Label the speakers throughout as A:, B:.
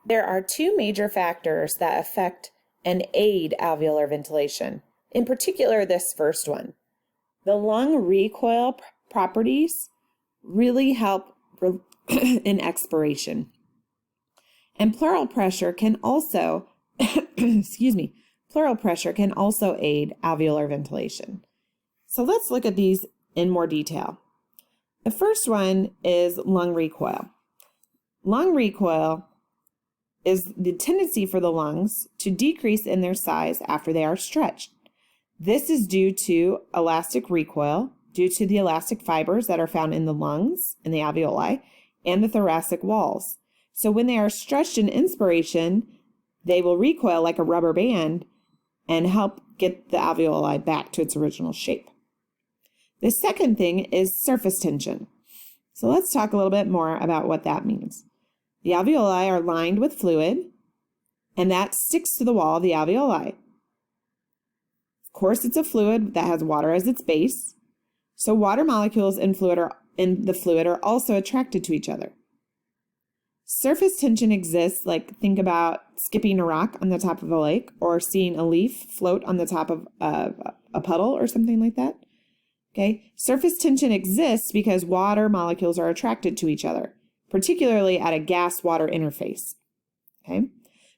A: There are two major factors that affect and aid alveolar ventilation, in particular this first one. The lung recoil properties really help in expiration. And pleural pressure can also, pleural pressure can also aid alveolar ventilation. So let's look at these in more detail. The first one is lung recoil. Lung recoil is the tendency for the lungs to decrease in their size after they are stretched. This is due to elastic recoil, due to the elastic fibers that are found in the lungs, in the alveoli, and the thoracic walls. So when they are stretched in inspiration, they will recoil like a rubber band and help get the alveoli back to its original shape. The second thing is surface tension. So let's talk a little bit more about what that means. The alveoli are lined with fluid, and that sticks to the wall of the alveoli. Of course, it's a fluid that has water as its base, so water molecules in the fluid are also attracted to each other. Surface tension exists, like think about skipping a rock on the top of a lake or seeing a leaf float on the top of a puddle or something like that. Okay, surface tension exists because water molecules are attracted to each other, particularly at a gas-water interface. Okay,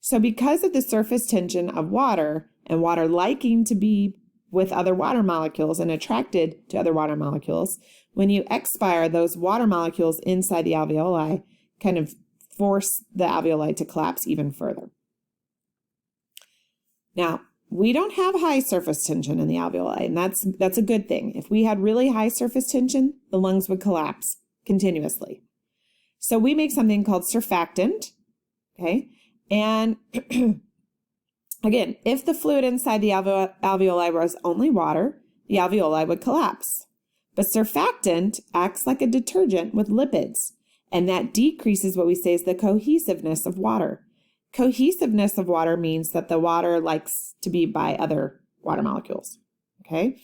A: so because of the surface tension of water and water liking to be with other water molecules and attracted to other water molecules, when you expire, those water molecules inside the alveoli kind of force the alveoli to collapse even further. Now, we don't have high surface tension in the alveoli, and that's a good thing. If we had really high surface tension, the lungs would collapse continuously. So we make something called surfactant, okay? And again, if the fluid inside the alveoli was only water, the alveoli would collapse. But surfactant acts like a detergent with lipids, and that decreases what we say is the cohesiveness of water. Cohesiveness of water means that the water likes to be by other water molecules, okay?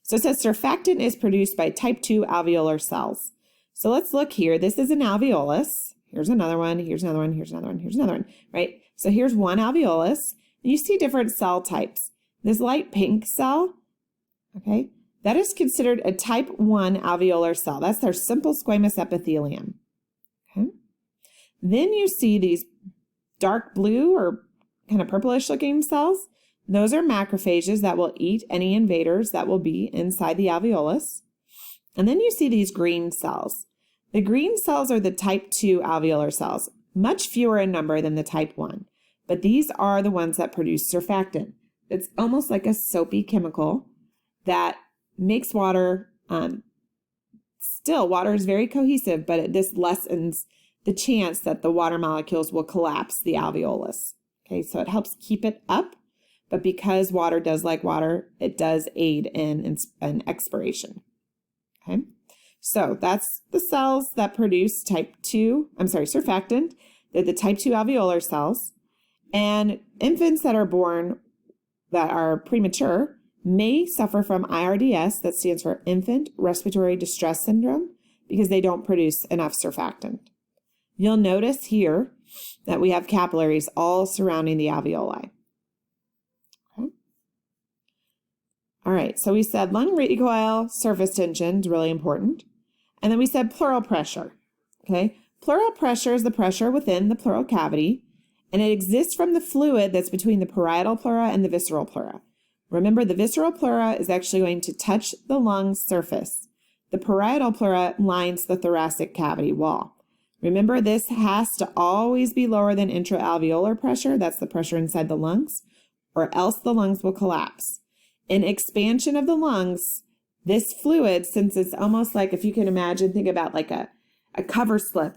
A: So it says surfactant is produced by type 2 alveolar cells. So let's look here. This is an alveolus. Here's another one, here's another one, here's another one, here's another one, right? So here's one alveolus. And you see different cell types. This light pink cell, okay, that is considered a type 1 alveolar cell. That's their simple squamous epithelium, okay? Then you see these dark blue or kind of purplish looking cells. Those are macrophages that will eat any invaders that will be inside the alveolus. And then you see these green cells. The green cells are the type 2 alveolar cells, much fewer in number than the type 1. But these are the ones that produce surfactant. It's almost like a soapy chemical that makes water, still water is very cohesive, but this lessens the chance that the water molecules will collapse the alveolus. Okay, so it helps keep it up, but because water does like water, it does aid in expiration. Okay, so that's the cells that produce surfactant. They're the type 2 alveolar cells. And infants that are born that are premature may suffer from IRDS, that stands for Infant Respiratory Distress Syndrome, because they don't produce enough surfactant. You'll notice here that we have capillaries all surrounding the alveoli. Okay. All right, so we said lung recoil, surface tension is really important. And then we said pleural pressure. Okay, pleural pressure is the pressure within the pleural cavity, and it exists from the fluid that's between the parietal pleura and the visceral pleura. Remember, the visceral pleura is actually going to touch the lung surface. The parietal pleura lines the thoracic cavity wall. Remember, this has to always be lower than intraalveolar pressure. That's the pressure inside the lungs, or else the lungs will collapse. In expansion of the lungs, this fluid, since it's almost like, if you can imagine, think about like a cover slip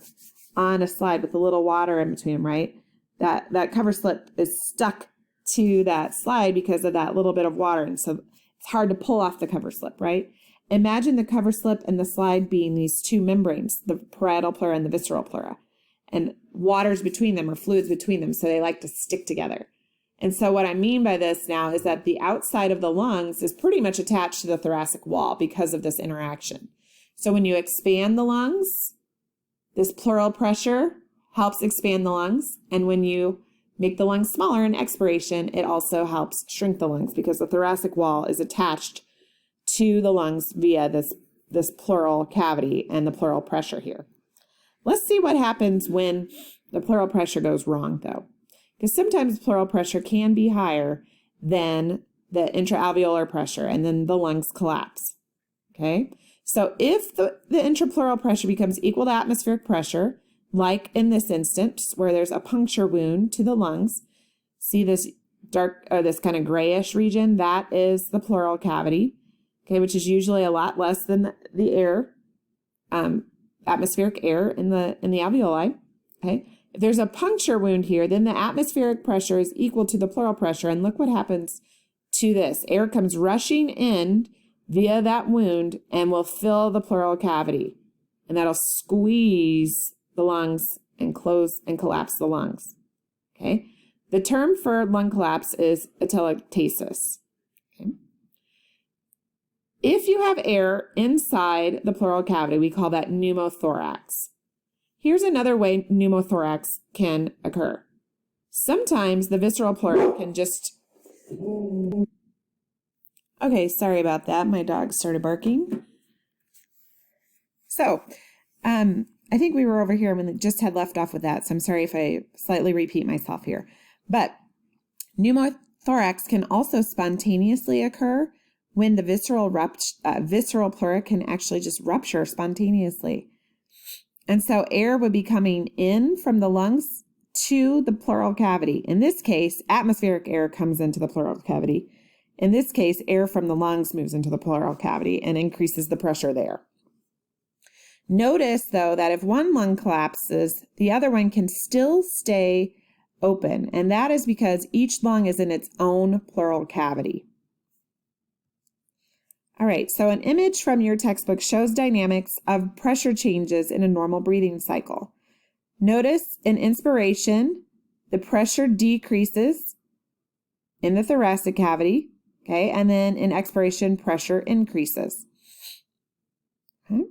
A: on a slide with a little water in between them, right? That cover slip is stuck to that slide because of that little bit of water. And so it's hard to pull off the cover slip, right? Imagine the cover slip and the slide being these two membranes, the parietal pleura and the visceral pleura, and water's between them or fluids between them, so they like to stick together. And so what I mean by this now is that the outside of the lungs is pretty much attached to the thoracic wall because of this interaction. So when you expand the lungs, this pleural pressure helps expand the lungs. And when you make the lungs smaller in expiration, it also helps shrink the lungs because the thoracic wall is attached to the lungs via this pleural cavity and the pleural pressure here. Let's see what happens when the pleural pressure goes wrong, though, because sometimes pleural pressure can be higher than the intraalveolar pressure, and then the lungs collapse. Okay, so if the intrapleural pressure becomes equal to atmospheric pressure, like in this instance where there's a puncture wound to the lungs, see this dark or this kind of grayish region, that is the pleural cavity, okay, which is usually a lot less than the air, atmospheric air in the alveoli. Okay, if there's a puncture wound here, then the atmospheric pressure is equal to the pleural pressure, and look what happens to this. Air comes rushing in via that wound and will fill the pleural cavity, and that'll squeeze the lungs and close and collapse the lungs. Okay, the term for lung collapse is atelectasis. Okay. If you have air inside the pleural cavity, we call that pneumothorax. Here's another way pneumothorax can occur. Sometimes the visceral pleura can just... Okay, sorry about that. My dog started barking. So, I think we were over here and just had left off with that, so I'm sorry if I slightly repeat myself here. But pneumothorax can also spontaneously occur when the visceral pleura can actually just rupture spontaneously. And so air would be coming in from the lungs to the pleural cavity. In this case, atmospheric air comes into the pleural cavity. In this case, air from the lungs moves into the pleural cavity and increases the pressure there. Notice, though, that if one lung collapses, the other one can still stay open, and that is because each lung is in its own pleural cavity. All right, so an image from your textbook shows dynamics of pressure changes in a normal breathing cycle. Notice in inspiration, the pressure decreases in the thoracic cavity, okay, and then in expiration, pressure increases. Okay.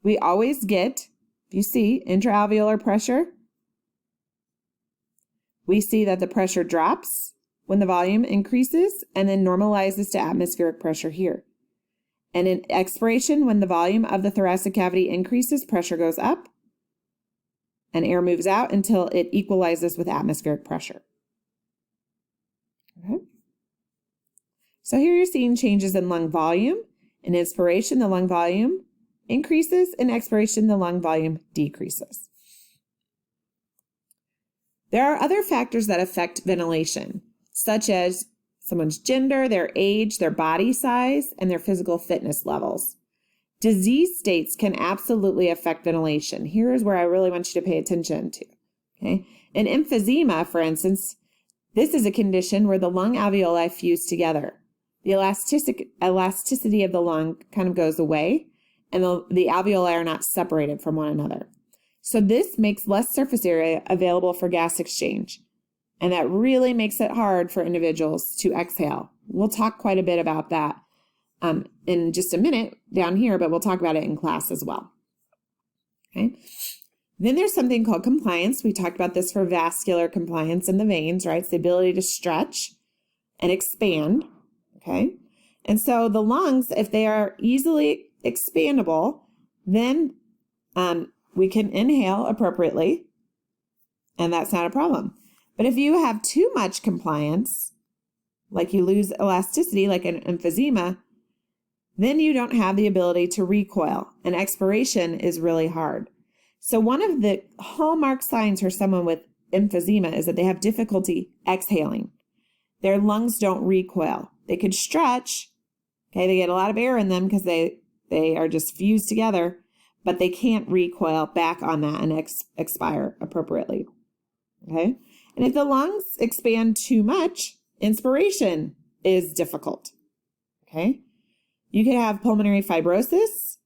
A: We always get, if you see, intraalveolar pressure. We see that the pressure drops when the volume increases and then normalizes to atmospheric pressure here. And in expiration, when the volume of the thoracic cavity increases, pressure goes up and air moves out until it equalizes with atmospheric pressure. Okay. So here you're seeing changes in lung volume. In inspiration, the lung volume increases. In expiration, the lung volume decreases. There are other factors that affect ventilation, such as someone's gender, their age, their body size, and their physical fitness levels. Disease states can absolutely affect ventilation. Here is where I really want you to pay attention to. Okay? In emphysema, for instance, this is a condition where the lung alveoli fuse together. The elasticity of the lung kind of goes away, and the alveoli are not separated from one another. So this makes less surface area available for gas exchange. And that really makes it hard for individuals to exhale. We'll talk quite a bit about that in just a minute down here, but we'll talk about it in class as well. Okay. Then there's something called compliance. We talked about this for vascular compliance in the veins, right? It's the ability to stretch and expand. Okay. And so the lungs, if they are easily expandable, then we can inhale appropriately, and that's not a problem. But if you have too much compliance, like you lose elasticity, like an emphysema, then you don't have the ability to recoil, and expiration is really hard. So one of the hallmark signs for someone with emphysema is that they have difficulty exhaling. Their lungs don't recoil. They could stretch, okay, they get a lot of air in them because they are just fused together, but they can't recoil back on that and expire appropriately, okay? And if the lungs expand too much, inspiration is difficult, okay? You could have pulmonary fibrosis,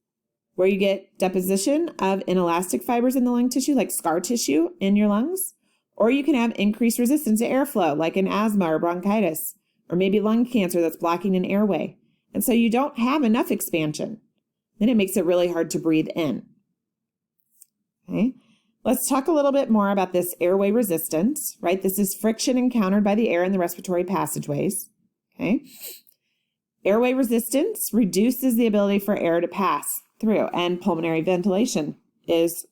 A: where you get deposition of inelastic fibers in the lung tissue, like scar tissue in your lungs, or you can have increased resistance to airflow, like in asthma or bronchitis, or maybe lung cancer that's blocking an airway. And so you don't have enough expansion. Then it makes it really hard to breathe in, okay? Let's talk a little bit more about this airway resistance, right? This is friction encountered by the air in the respiratory passageways, okay? Airway resistance reduces the ability for air to pass through, and pulmonary ventilation is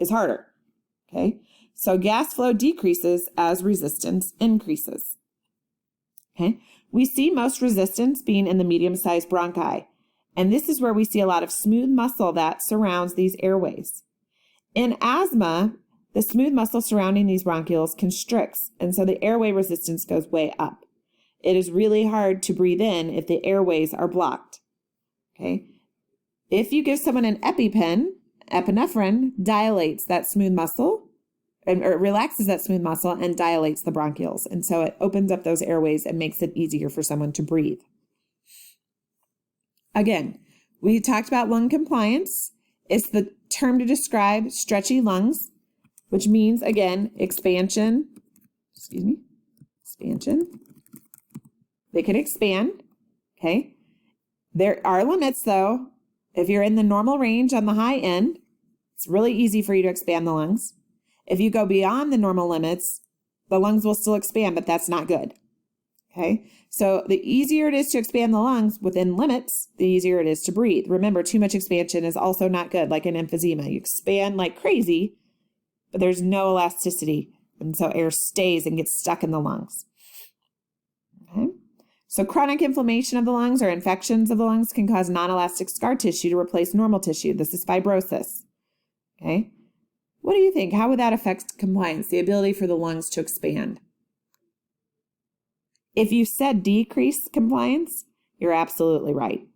A: harder, okay? So gas flow decreases as resistance increases, okay? We see most resistance being in the medium-sized bronchi, and this is where we see a lot of smooth muscle that surrounds these airways. In asthma, the smooth muscle surrounding these bronchioles constricts, and so the airway resistance goes way up. It is really hard to breathe in if the airways are blocked, okay? If you give someone an EpiPen, epinephrine dilates that smooth muscle, or it relaxes that smooth muscle and dilates the bronchioles, and so it opens up those airways and makes it easier for someone to breathe. Again, we talked about lung compliance. It's the term to describe stretchy lungs, which means, again, expansion. They can expand, okay? There are limits, though. If you're in the normal range on the high end, it's really easy for you to expand the lungs. If you go beyond the normal limits, the lungs will still expand, but that's not good, okay? So the easier it is to expand the lungs within limits, the easier it is to breathe. Remember, too much expansion is also not good, like in emphysema. You expand like crazy, but there's no elasticity, and so air stays and gets stuck in the lungs. Okay? So chronic inflammation of the lungs or infections of the lungs can cause non-elastic scar tissue to replace normal tissue. This is fibrosis. Okay? What do you think? How would that affect compliance, the ability for the lungs to expand? If you said decrease compliance, you're absolutely right.